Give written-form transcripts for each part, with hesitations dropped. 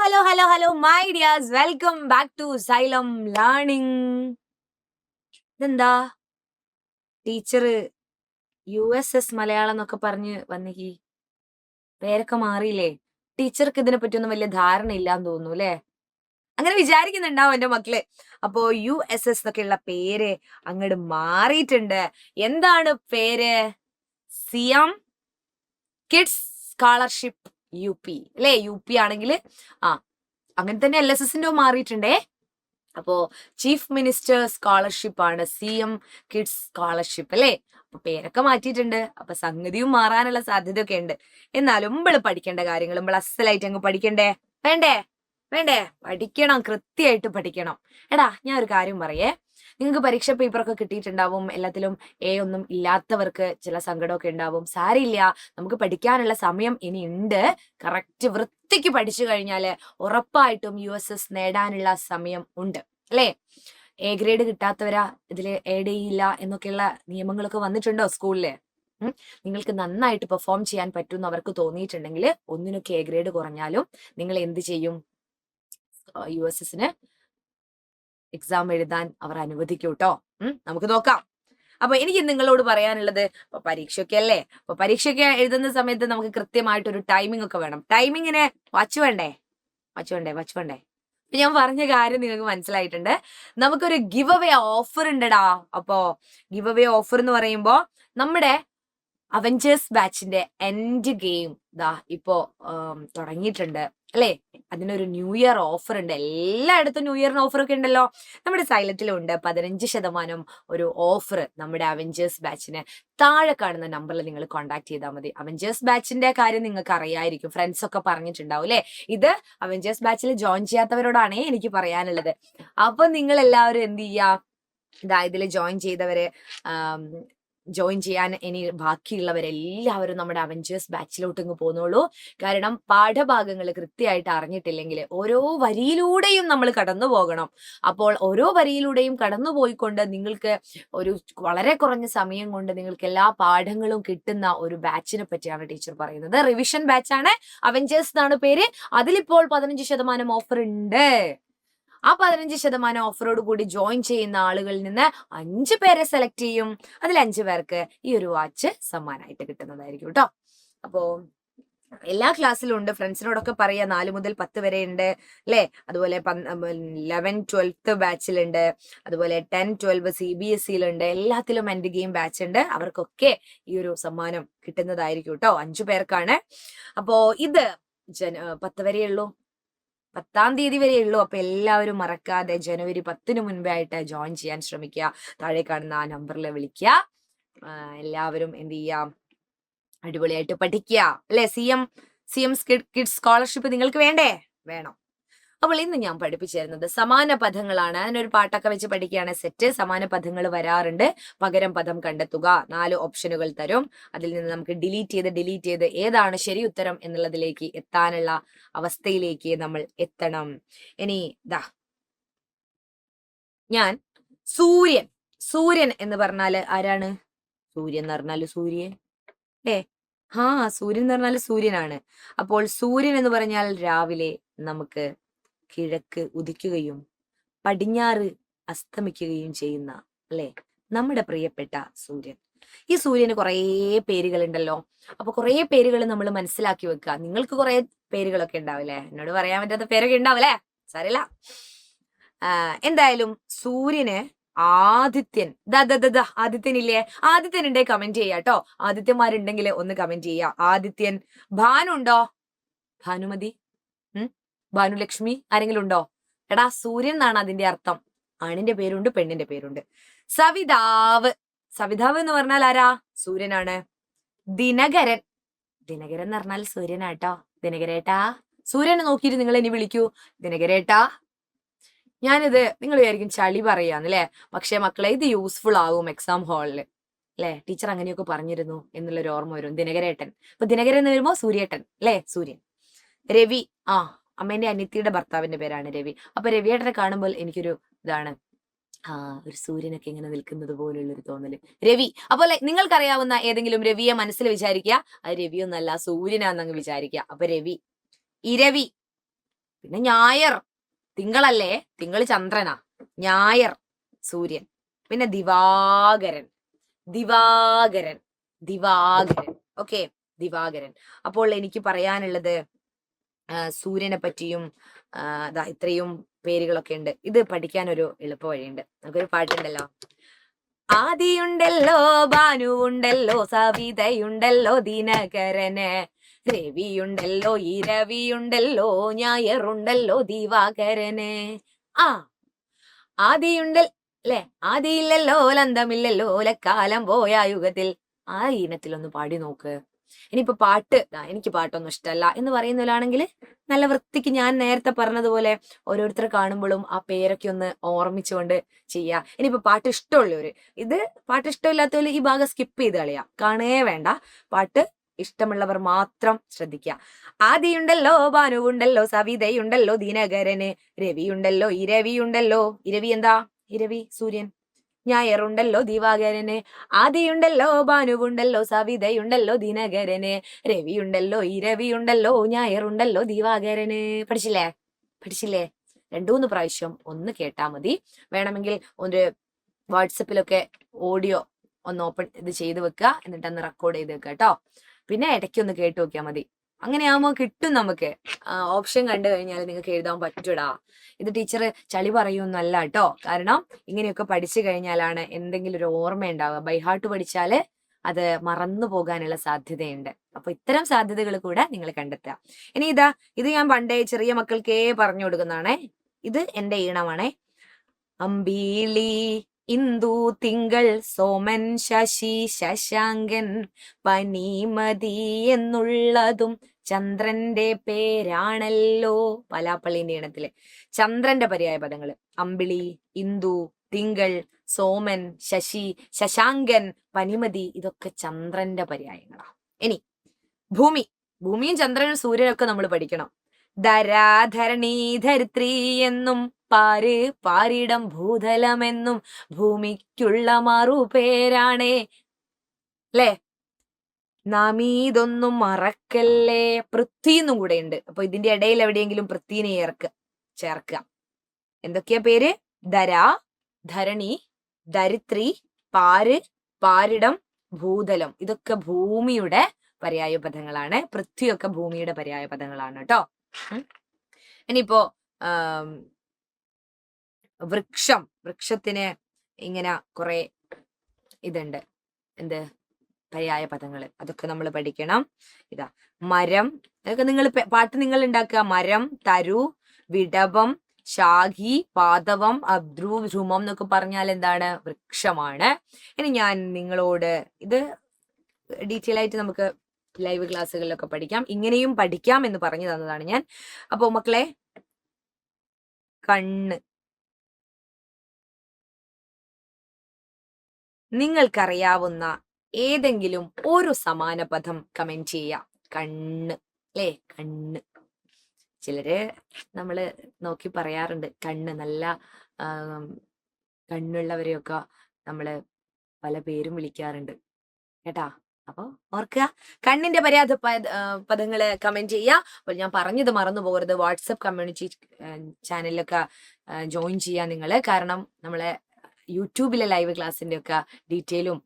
Hello my dears, welcome back to Xylem learning. ഇതെന്താ teacher USS Malayalam എന്നൊക്കെ പറഞ്ഞ് വന്നിക്ക്? പേരൊക്കെ മാറിയില്ലേ? ടീച്ചർക്ക് ഇതിനെ പറ്റിയൊന്നും വലിയ ധാരണ ഇല്ലാന്ന് തോന്നുന്നു അല്ലേ? അങ്ങനെ വിചാരിക്കുന്നുണ്ടാവും എന്റെ മക്കള്. അപ്പോ USS എന്നൊക്കെയുള്ള പേര് അങ്ങോട്ട് മാറിയിട്ടുണ്ട്. എന്താണ് പേര്? സിയം കിഡ്സ് സ്കോളർഷിപ്പ് UP അല്ലേ? UP ആണെങ്കിൽ അങ്ങനെ തന്നെ LSSന്റെ മാറിയിട്ടുണ്ടേ. അപ്പോ ചീഫ് മിനിസ്റ്റർ സ്കോളർഷിപ്പ് ആണ് CM കിഡ്സ് സ്കോളർഷിപ്പ് അല്ലേ? അപ്പൊ പേരൊക്കെ മാറ്റിയിട്ടുണ്ട്. അപ്പൊ സംഗതിയും മാറാനുള്ള സാധ്യതയൊക്കെ ഉണ്ട്. എന്നാലും നമ്മള് പഠിക്കേണ്ട കാര്യങ്ങൾ നമ്മൾ അസലായിട്ട് അങ്ങ് പഠിക്കണ്ടേ? വേണ്ടേ? പഠിക്കണം, കൃത്യമായിട്ട് പഠിക്കണം. എടാ, ഞാൻ ഒരു കാര്യം പറയേ. നിങ്ങൾക്ക് പരീക്ഷ പേപ്പറൊക്കെ കിട്ടിയിട്ടുണ്ടാവും. എല്ലാത്തിലും A ഒന്നും ഇല്ലാത്തവർക്ക് ചില സങ്കടമൊക്കെ ഉണ്ടാവും. സാരില്ല, നമുക്ക് പഠിക്കാനുള്ള സമയം ഇനി ഉണ്ട്. കറക്റ്റ് വൃത്തിക്ക് പഠിച്ചു കഴിഞ്ഞാല് ഉറപ്പായിട്ടും USS നേടാനുള്ള സമയം ഉണ്ട് അല്ലേ? A ഗ്രേഡ് കിട്ടാത്തവരാ ഇതില് ആഡ് ചെയ്യില്ല എന്നൊക്കെയുള്ള നിയമങ്ങളൊക്കെ വന്നിട്ടുണ്ടോ സ്കൂളില്? നിങ്ങൾക്ക് നന്നായിട്ട് പെർഫോം ചെയ്യാൻ പറ്റുമെന്ന് അവർക്ക് തോന്നിയിട്ടുണ്ടെങ്കിൽ ഒന്നിനൊക്കെ A ഗ്രേഡ് കുറഞ്ഞാലും നിങ്ങൾ എന്ത് ചെയ്യും? USSന് എക്സാം എഴുതാൻ അവർ അനുവദിക്കും കേട്ടോ. നമുക്ക് നോക്കാം. അപ്പൊ എനിക്ക് നിങ്ങളോട് പറയാനുള്ളത്, ഇപ്പൊ പരീക്ഷയൊക്കെ അല്ലേ? അപ്പൊ പരീക്ഷയൊക്കെ എഴുതുന്ന സമയത്ത് നമുക്ക് കൃത്യമായിട്ടൊരു ടൈമിംഗ് ഒക്കെ വേണം. ടൈമിങ്ങിന് വാച്ച് വേണ്ടേ? ഞാൻ പറഞ്ഞ കാര്യം നിങ്ങൾക്ക് മനസ്സിലായിട്ടുണ്ട്. നമുക്കൊരു ഗിവ് അവേ ഓഫർ ഉണ്ടടാ. അപ്പോ ഗിവ് അവേ ഓഫർ എന്ന് പറയുമ്പോ നമ്മുടെ അവഞ്ചേഴ്സ് ബാച്ചിന്റെ എൻഡ് ഗെയിം ഇപ്പോ തുടങ്ങിയിട്ടുണ്ട് അല്ലേ? അതിനൊരു ന്യൂ ഇയർ ഓഫർ ഉണ്ട്. എല്ലായിടത്തും ന്യൂ ഇയറിന് ഓഫർ ഒക്കെ ഉണ്ടല്ലോ. നമ്മുടെ സൈലറ്റിലും ഉണ്ട് 15% ഒരു ഓഫർ നമ്മുടെ അവഞ്ചേഴ്സ് ബാച്ചിന്. താഴെ കാണുന്ന നമ്പറിൽ നിങ്ങൾ കോൺടാക്ട് ചെയ്താൽ മതി. അവഞ്ചേഴ്സ് ബാച്ചിന്റെ കാര്യം നിങ്ങൾക്ക് അറിയായിരിക്കും, ഫ്രണ്ട്സ് ഒക്കെ പറഞ്ഞിട്ടുണ്ടാവും അല്ലെ? ഇത് അവഞ്ചേഴ്സ് ബാച്ചിൽ ജോയിൻ ചെയ്യാത്തവരോടാണ് എനിക്ക് പറയാനുള്ളത്. അപ്പൊ നിങ്ങൾ എല്ലാവരും എന്ത് ചെയ്യാ? ഇതിൽ ജോയിൻ ചെയ്തവര്, ജോയിൻ ചെയ്യാൻ ഇനി ബാക്കിയുള്ളവരെല്ലാവരും നമ്മുടെ അവഞ്ചേഴ്സ് ബാച്ചിലോട്ട് ഇങ്ങ് പോന്നോളൂ. കാരണം പാഠഭാഗങ്ങൾ കൃത്യമായിട്ട് അറിഞ്ഞിട്ടില്ലെങ്കിൽ ഓരോ വരിയിലൂടെയും നമ്മൾ കടന്നു പോകണം. അപ്പോൾ ഓരോ വരിയിലൂടെയും കടന്നു പോയിക്കൊണ്ട് നിങ്ങൾക്ക് ഒരു വളരെ കുറഞ്ഞ സമയം കൊണ്ട് നിങ്ങൾക്ക് എല്ലാ പാഠങ്ങളും കിട്ടുന്ന ഒരു ബാച്ചിനെ പറ്റിയാണ് ടീച്ചർ പറയുന്നത്. റിവിഷൻ ബാച്ചാണ്, അവഞ്ചേഴ്സ് എന്നാണ് പേര്. അതിലിപ്പോൾ 15% ഓഫർ ഉണ്ട്. ആ 15% ഓഫറോട് കൂടി ജോയിൻ ചെയ്യുന്ന ആളുകളിൽ നിന്ന് 5 പേരെ സെലക്ട് ചെയ്യും. അതിൽ 5 പേർക്ക് ഈ ഒരു വാച്ച് സമ്മാനമായിട്ട് കിട്ടുന്നതായിരിക്കും കേട്ടോ. അപ്പോ എല്ലാ ക്ലാസ്സിലും ഉണ്ട്. ഫ്രണ്ട്സിനോടൊക്കെ പറയാ. 4 മുതൽ 10 വരെ ഉണ്ട് അല്ലെ? അതുപോലെ 11, 12 ബാച്ചിലുണ്ട്. അതുപോലെ 10, 12 CBSEയിലുണ്ട്. എല്ലാത്തിലും എൻഡ് ഗെയിം ബാച്ച് ഉണ്ട്. അവർക്കൊക്കെ ഈ ഒരു സമ്മാനം കിട്ടുന്നതായിരിക്കും കേട്ടോ. 5 പേർക്കാണ്. അപ്പോ ഇത് 10 വരെയുള്ളൂ, 10-ാം തീയതി വരെ ഉള്ളൂ. അപ്പൊ എല്ലാവരും മറക്കാതെ ജനുവരി 10-ന് മുൻപേ ആയിട്ട് ജോയിൻ ചെയ്യാൻ ശ്രമിക്കുക. താഴെ കാണുന്ന ആ നമ്പറിൽ വിളിക്കുക. എല്ലാവരും എന്ത് ചെയ്യാം? അടിപൊളിയായിട്ട് പഠിക്കുക അല്ലെ? സിഎം കിഡ്സ് സ്കോളർഷിപ്പ് നിങ്ങൾക്ക് വേണ്ടേ? വേണം. അപ്പോൾ ഇന്ന് ഞാൻ പഠിപ്പിച്ചു തരുന്നത് സമാന പദങ്ങളാണ്. അതിനൊരു പാട്ടൊക്കെ വെച്ച് പഠിക്കുകയാണ് സെറ്റ്. സമാന പദങ്ങൾ വരാറുണ്ട്. പകരം പദം കണ്ടെത്തുക. 4 ഓപ്ഷനുകൾ തരും. അതിൽ നിന്ന് നമുക്ക് ഡിലീറ്റ് ചെയ്ത് ഏതാണ് ശരി ഉത്തരം എന്നുള്ളതിലേക്ക് എത്താനുള്ള അവസ്ഥയിലേക്ക് നമ്മൾ എത്തണം. ഇനി ഞാൻ സൂര്യൻ എന്ന് പറഞ്ഞാല് ആരാണ്? സൂര്യൻ എന്ന് പറഞ്ഞാല് സൂര്യൻ അല്ലേ? സൂര്യൻ എന്ന് പറഞ്ഞാല് സൂര്യനാണ്. അപ്പോൾ സൂര്യൻ എന്ന് പറഞ്ഞാൽ രാവിലെ നമുക്ക് കിഴക്ക് ഉദിക്കുകയും പടിഞ്ഞാറ് അസ്തമിക്കുകയും ചെയ്യുന്ന അല്ലെ നമ്മുടെ പ്രിയപ്പെട്ട സൂര്യൻ. ഈ സൂര്യന് കുറേ പേരുകളുണ്ടല്ലോ. അപ്പൊ കുറേ പേരുകൾ നമ്മൾ മനസ്സിലാക്കി വെക്കുക. നിങ്ങൾക്ക് കുറേ പേരുകളൊക്കെ ഉണ്ടാവില്ലേ? എന്നോട് പറയാൻ പറ്റാത്ത പേരൊക്കെ ഉണ്ടാവില്ലേ? സാരമില്ല. എന്തായാലും സൂര്യന് ആദിത്യൻ, ആദിത്യൻ ഇല്ലേ? ആദിത്യൻ ഉണ്ടേ കമന്റ് ചെയ്യാട്ടോ. ആദിത്യന്മാരുണ്ടെങ്കിൽ ഒന്ന് കമന്റ് ചെയ്യാ. ആദിത്യൻ. ഭാനു ഉണ്ടോ? ഭാനുമതി, ഭാനുലക്ഷ്മി, ആരെങ്കിലും ഉണ്ടോ? എടാ, സൂര്യൻ എന്നാണ് അതിന്റെ അർത്ഥം. ആണിന്റെ പേരുണ്ട്, പെണ്ണിന്റെ പേരുണ്ട്. സവിതാവ് എന്ന് പറഞ്ഞാൽ ആരാ? സൂര്യനാണ്. ദിനകരൻ എന്ന് പറഞ്ഞാൽ സൂര്യനാട്ടോ. ദിനകരേട്ടാ, സൂര്യനെ നോക്കിയിട്ട് നിങ്ങൾ ഇനി വിളിക്കൂ, ദിനകരേട്ടാ. ഞാനിത് നിങ്ങൾ വിചാരിക്കും ചളി പറയാന്നല്ലേ? പക്ഷെ മക്കളെ, ഇത് യൂസ്ഫുൾ ആവും എക്സാം ഹാളില് അല്ലെ? ടീച്ചർ അങ്ങനെയൊക്കെ പറഞ്ഞിരുന്നു എന്നുള്ളൊരു ഓർമ്മ വരും. ദിനകരേട്ടൻ. അപ്പൊ ദിനകരൻ എന്ന് വരുമ്പോ സൂര്യേട്ടൻ അല്ലെ? സൂര്യൻ. രവി, അമ്മേന്റെ അനിയത്തിയുടെ ഭർത്താവിന്റെ പേരാണ് രവി. അപ്പൊ രവിയേട്ടനെ കാണുമ്പോൾ എനിക്കൊരു ഇതാണ്, ഒരു സൂര്യനൊക്കെ ഇങ്ങനെ നിൽക്കുന്നത് പോലുള്ളൊരു തോന്നല്. രവി. അപ്പോൾ നിങ്ങൾക്കറിയാവുന്ന ഏതെങ്കിലും രവിയെ മനസ്സിൽ വിചാരിക്കുക. അത് രവിയൊന്നല്ല, സൂര്യനാന്നങ്ങ് വിചാരിക്കുക. അപ്പൊ രവി. ഇരവി. പിന്നെ ഞായർ, തിങ്കളല്ലേ, തിങ്കൾ ചന്ദ്രനാ, ഞായർ സൂര്യൻ. പിന്നെ ദിവാകരൻ, ദിവാകരൻ, ദിവാകരൻ. ഓക്കെ, ദിവാകരൻ. അപ്പോൾ എനിക്ക് പറയാനുള്ളത് സൂര്യനെ പറ്റിയും ഇത്രയും പേരുകളൊക്കെ ഉണ്ട്. ഇത് പഠിക്കാൻ ഒരു എളുപ്പ വഴിയുണ്ട്. നമുക്കൊരു പാട്ടുണ്ടല്ലോ, ആദിയുണ്ടല്ലോ ഭാനുവുണ്ടല്ലോ സവിതയുണ്ടല്ലോ ദിനകരന്, രവിയുണ്ടല്ലോ ഇരവിയുണ്ടല്ലോ ഞായറുണ്ടല്ലോ ദിവാകരന്. ആ ആദിയുണ്ടല്ലേ, ആദിയില്ലല്ലോ ലന്തമില്ലല്ലോ ലക്കാലം പോയ യുഗത്തിൽ. ആ ഈണത്തിലൊന്ന് പാടി നോക്ക്. ഇനിയിപ്പോ പാട്ട്, എനിക്ക് പാട്ടൊന്നും ഇഷ്ടമല്ല എന്ന് പറയുന്നവരാണെങ്കിൽ നല്ല വൃത്തിക്ക് ഞാൻ നേരത്തെ പറഞ്ഞതുപോലെ ഓരോരുത്തരെ കാണുമ്പോഴും ആ പേരൊക്കെ ഒന്ന് ഓർമ്മിച്ചുകൊണ്ട് ചെയ്യാ. ഇനിയിപ്പോ പാട്ട് ഇഷ്ടമുള്ളവര്, ഇത് പാട്ട് ഇഷ്ടമില്ലാത്തവര് ഈ ഭാഗം സ്കിപ്പ് ചെയ്ത് കളയാം, കാണേ വേണ്ട. പാട്ട് ഇഷ്ടമുള്ളവർ മാത്രം ശ്രദ്ധിക്കുക. ആദിയുണ്ടല്ലോ ഭാനുവുണ്ടല്ലോ സവിതയുണ്ടല്ലോ ദിനകരന്, രവിയുണ്ടല്ലോ ഇരവിയുണ്ടല്ലോ, ഇരവി എന്താ, ഇരവി സൂര്യൻ. ഞായറുണ്ടല്ലോ ദിവാകരന്, ആദിയുണ്ടല്ലോ ഭാനുവുണ്ടല്ലോ സവിതയുണ്ടല്ലോ ദിനകരന്, രവിയുണ്ടല്ലോ ഇരവിയുണ്ടല്ലോ ഞായറുണ്ടല്ലോ ദിവാകരന്. പഠിച്ചില്ലേ? പഠിച്ചില്ലേ? 2-3 പ്രാവശ്യം ഒന്ന് കേട്ടാ മതി. വേണമെങ്കിൽ ഒരു വാട്സപ്പിലൊക്കെ ഓഡിയോ ഒന്ന് ഓപ്പൺ ഇത് ചെയ്ത് വെക്കുക, എന്നിട്ട് അന്ന് റെക്കോർഡ് ചെയ്ത് വെക്കുക കേട്ടോ. പിന്നെ ഇടയ്ക്കൊന്ന് കേട്ട് നോക്കിയാൽ മതി. അങ്ങനെയാകുമ്പോൾ കിട്ടും നമുക്ക്. ഓപ്ഷൻ കണ്ടു കഴിഞ്ഞാൽ നിങ്ങൾക്ക് എഴുതാൻ പറ്റൂടാ. ഇത് ടീച്ചർ ചളി പറയൊന്നല്ല കേട്ടോ. കാരണം ഇങ്ങനെയൊക്കെ പഠിച്ചു കഴിഞ്ഞാലാണ് എന്തെങ്കിലും ഒരു ഓർമ്മ ഉണ്ടാവുക. ബൈ ഹാർട്ട് പഠിച്ചാല് അത് മറന്നു പോകാനുള്ള സാധ്യതയുണ്ട്. അപ്പൊ ഇത്തരം സാധ്യതകൾ കൂടെ നിങ്ങൾ കണ്ടെത്തുക. ഇനി ഇത് ഞാൻ പണ്ടേ ചെറിയ മക്കൾക്കേ പറഞ്ഞു കൊടുക്കുന്നതാണേ. ഇത് എന്റെ ഈണമാണേ. അമ്പീളി ഇന്ദു തിങ്കൾ സോമൻ ശശി ശശാങ്കൻ പനിമതി എന്നുള്ളതും ചന്ദ്രന്റെ പേരാണല്ലോ. പലാപ്പള്ളിന്റെ ഈണത്തില് ചന്ദ്രന്റെ പര്യായ പദങ്ങള് അമ്പിളി, ഇന്ദു, തിങ്കൾ, സോമൻ, ശശി, ശശാങ്കൻ, പനിമതി, ഇതൊക്കെ ചന്ദ്രന്റെ പര്യായങ്ങളാ. ഇനി ഭൂമി, ഭൂമിയും ചന്ദ്രനും സൂര്യനൊക്കെ നമ്മൾ പഠിക്കണം. ധരാധരണി ധരിത്രി എന്നും പാര് പാരിടം ഭൂതലമെന്നും ഭൂമിക്കുള്ള മറുപേരാണേ. അല്ലേ? നാം ഇതൊന്നും മറക്കല്ലേ. പൃഥ്വി എന്നും കൂടെ ഉണ്ട്. അപ്പൊ ഇതിന്റെ ഇടയിൽ എവിടെയെങ്കിലും പൃഥ്വിനെ ചേർക്കുക. എന്തൊക്കെയാ പേര്? ധര, ധരണി, ധരിത്രി, പാര്, പാരിടം, ഭൂതലം. ഇതൊക്കെ ഭൂമിയുടെ പര്യായ പദങ്ങളാണ്. പൃഥ്വിയൊക്കെ ഭൂമിയുടെ പര്യായ പദങ്ങളാണ് കേട്ടോ. ഇനിയിപ്പോ വൃക്ഷം, വൃക്ഷത്തിന് ഇങ്ങനെ കുറെ ഇതുണ്ട്, എന്ത് പര്യായ പദങ്ങള്, അതൊക്കെ നമ്മൾ പഠിക്കണം. മരം, അതൊക്കെ നിങ്ങൾ പാട്ട് നിങ്ങൾ ഉണ്ടാക്കുക. മരം, തരു, വിടവം, ശാഖി, പാദവം, ധ്രുമം എന്നൊക്കെ പറഞ്ഞാൽ എന്താണ്? വൃക്ഷമാണ്. ഇനി ഞാൻ നിങ്ങളോട് ഇത് ഡീറ്റെയിൽ ആയിട്ട് നമുക്ക് ലൈവ് ക്ലാസ്സുകളിലൊക്കെ പഠിക്കാം. ഇങ്ങനെയും പഠിക്കാം എന്ന് പറഞ്ഞു തന്നതാണ് ഞാൻ. അപ്പോ മക്കളെ, കണ്ണ്, നിങ്ങൾക്കറിയാവുന്ന ഏതെങ്കിലും ഒരു സമാന പദം കമന്റ് ചെയ്യാം. കണ്ണ് അല്ലേ? കണ്ണ്. ചിലര് നമ്മള് നോക്കി പറയാറുണ്ട്, കണ്ണ് നല്ല കണ്ണുള്ളവരെയൊക്കെ നമ്മള് പല പേരും വിളിക്കാറുണ്ട് കേട്ടാ. അപ്പൊ ഓർക്കുക, കണ്ണിന്റെ പര്യായ പദങ്ങള് കമന്റ് ചെയ്യുക. അപ്പോൾ ഞാൻ പറഞ്ഞത് മറന്നു പോകരുത്. വാട്സപ്പ് കമ്മ്യൂണിറ്റി ചാനലിലൊക്കെ ജോയിൻ ചെയ്യാൻ നിങ്ങള്. കാരണം നമ്മളെ യൂട്യൂബിലെ ലൈവ് ക്ലാസ്സിന്റെ ഒക്കെ ഡീറ്റെയിലും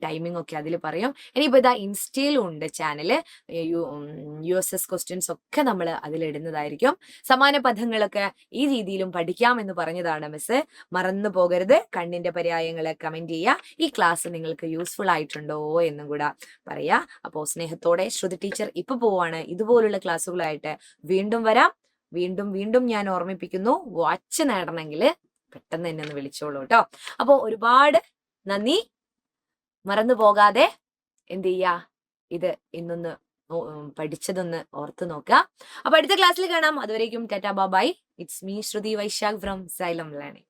ടൈമിംഗ് ഒക്കെ അതിൽ പറയും. ഇനിയിപ്പോ ഇൻസ്റ്റയിലും ഉണ്ട് ചാനല്. USS ക്വസ്റ്റ്യൻസ് ഒക്കെ നമ്മൾ അതിലിടുന്നതായിരിക്കും. സമാന പദങ്ങളൊക്കെ ഈ രീതിയിലും പഠിക്കാം എന്ന് പറഞ്ഞതാണ് മിസ്. മറന്നു പോകരുത്. കണ്ണിന്റെ പര്യായങ്ങളെ കമന്റ് ചെയ്യുക. ഈ ക്ലാസ് നിങ്ങൾക്ക് യൂസ്ഫുൾ ആയിട്ടുണ്ടോ എന്നും കൂടെ പറയാ. അപ്പോ സ്നേഹത്തോടെ ശ്രുതി ടീച്ചർ ഇപ്പൊ പോവാണ്. ഇതുപോലുള്ള ക്ലാസ്സുകളായിട്ട് വീണ്ടും വരാം. വീണ്ടും ഞാൻ ഓർമ്മിപ്പിക്കുന്നു, വാച്ച് നേടണമെങ്കിൽ പെട്ടെന്ന് തന്നെ ഒന്ന് വിളിച്ചോളൂ കേട്ടോ. അപ്പോ ഒരുപാട് നന്ദി. മറന്നു പോകാതെ എന്ത് ചെയ്യാ, ഇത് ഇന്നൊന്ന് പഠിച്ചതൊന്ന് ഓർത്ത് നോക്കുക. അപ്പൊ അടുത്ത ക്ലാസ്സിൽ കാണാം. അതുവരേക്കും tata bye. It's me Shruti Vaishakh from Xylem learning.